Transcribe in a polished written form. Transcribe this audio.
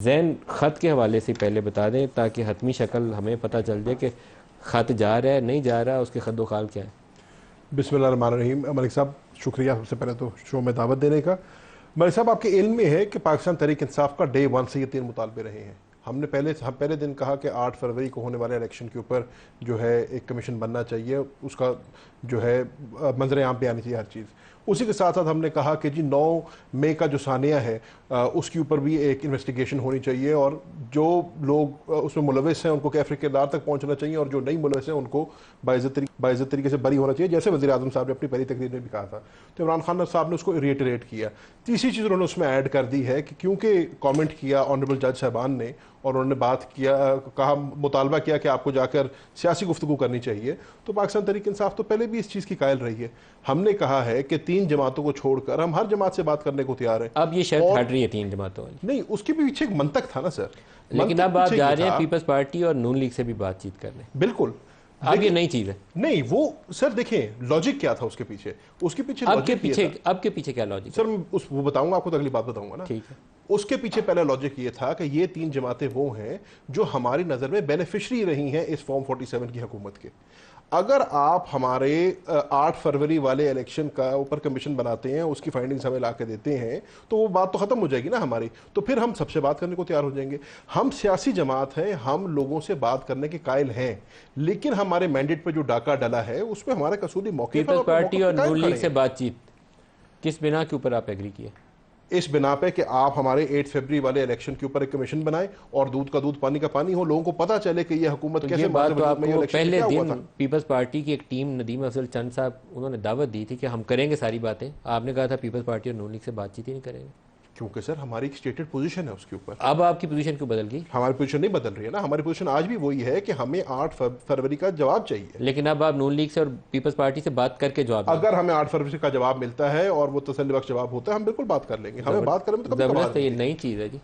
जैन ख़त के हवाले से पहले बता दें ताकि हतमी शक्ल हमें पता चल जाए कि ख़त जा रहा है नहीं जा रहा है, उसके खद्दोखाल क्या है। बिस्मिल्लाहिर्रहमानिर्रहीम। मलिक साहब, शुक्रिया सबसे पहले तो शो में दावत देने का। मलिक साहब, आपके इल्म में है कि पाकिस्तान तहरीक इंसाफ का डे वन से ये 3 मुतालबे रहे हैं। हम पहले दिन कहा कि 8 फरवरी को होने वाले इलेक्शन के ऊपर जो है एक कमीशन बनना चाहिए, उसका जो है मंजर आम पे आनी चाहिए हर चीज़। उसी के साथ साथ हमने कहा कि जी 9 मई का जो सानिया है उसके ऊपर भी एक इन्वेस्टिगेशन होनी चाहिए और जो लोग उसमें मुलविस हैं उनको कैफरे किरदार तक पहुंचना चाहिए और जो नहीं मुलविस हैं उनको बाइज्जत तरीके से बरी होना चाहिए, जैसे वज़ीर आज़म साहब ने अपनी पहली तकरीर में भी कहा था। तो इमरान खान साहब ने उसको रिएटरेट किया। तीसरी चीज़ उन्होंने उसमें ऐड कर दी है कि क्योंकि कमेंट किया ऑनरेबल जज साहबान ने और उन्होंने बात किया, कहा, मुतालबा किया कि आपको जाकर सियासी गुफ्तगू करनी चाहिए, तो पाकिस्तान तहरीक इंसाफ तो पहले भी इस चीज़ की कायल रही है। हमने कहा है कि 3 जमातों को छोड़कर हम हर जमात से बात करने को तैयार हैं। अब ये शर्त हट रही है 3 जमातों वाली। नहीं, उसके भी पीछे एक मंतक था ना सर। लेकिन अब आप जा रहे हैं पीपल्स पार्टी और नून लीग से भी बातचीत करने। बिल्कुल, अब ये नई चीज़ है। नहीं, वो सर देखें लॉजिक क्या था उसके पीछे। उसके पीछे अब के पीछे क्या लॉजिक सर, मैं वो बताऊंगा आपको, तो अगली बात बताऊंगा ना। ठीक है। उसके पीछे पहला लॉजिक ये था कि ये 3 जमातें वो हैं जो हमारी नज़र में बेनिफिशरी रही हैं इस फॉर्म 47 की हुकूमत के। अगर आप हमारे 8 फरवरी वाले इलेक्शन का ऊपर कमीशन बनाते हैं, उसकी फाइंडिंग्स हमें ला के देते हैं, तो वो बात तो ख़त्म हो जाएगी ना हमारी। तो फिर हम सबसे बात करने को तैयार हो जाएंगे। हम सियासी जमात हैं, हम लोगों से बात करने के कायल हैं, लेकिन हमारे मैंडेट पर जो डाका डला है उसमें हमारा कसूरी मौके पीपल्स पार्टी और नून लीग से बातचीत किस बिना के ऊपर आप एग्री किए? इस बिना पे कि आप हमारे 8 फरवरी वाले इलेक्शन के ऊपर एक कमीशन बनाएं और दूध का दूध पानी का पानी हो, लोगों को पता चले कि ये हुकूमत तो कैसे। ये बात तो आपको पहले दिन पीपल्स पार्टी की एक टीम, नदीम अफजल चंद साहब, उन्होंने दावत दी थी कि हम करेंगे सारी बातें। आपने कहा था पीपल्स पार्टी और नून लीग से बातचीत ही नहीं करेंगे, क्योंकि सर हमारी एक स्टेटेड पोजीशन है उसके ऊपर। अब आपकी पोजीशन क्यों बदल गई? हमारी पोजीशन नहीं बदल रही है ना, हमारी पोजीशन आज भी वही है कि हमें 8 फरवरी का जवाब चाहिए। लेकिन अब आप नून लीग से और पीपल्स पार्टी से बात करके जवाब, अगर हमें 8 फरवरी का जवाब मिलता है और वो तसल्ली बख्श जवाब होता है, हम बिल्कुल बात कर लेंगे। हमें बात करें तो जबरदस्त है, ये नई चीज़ है जी।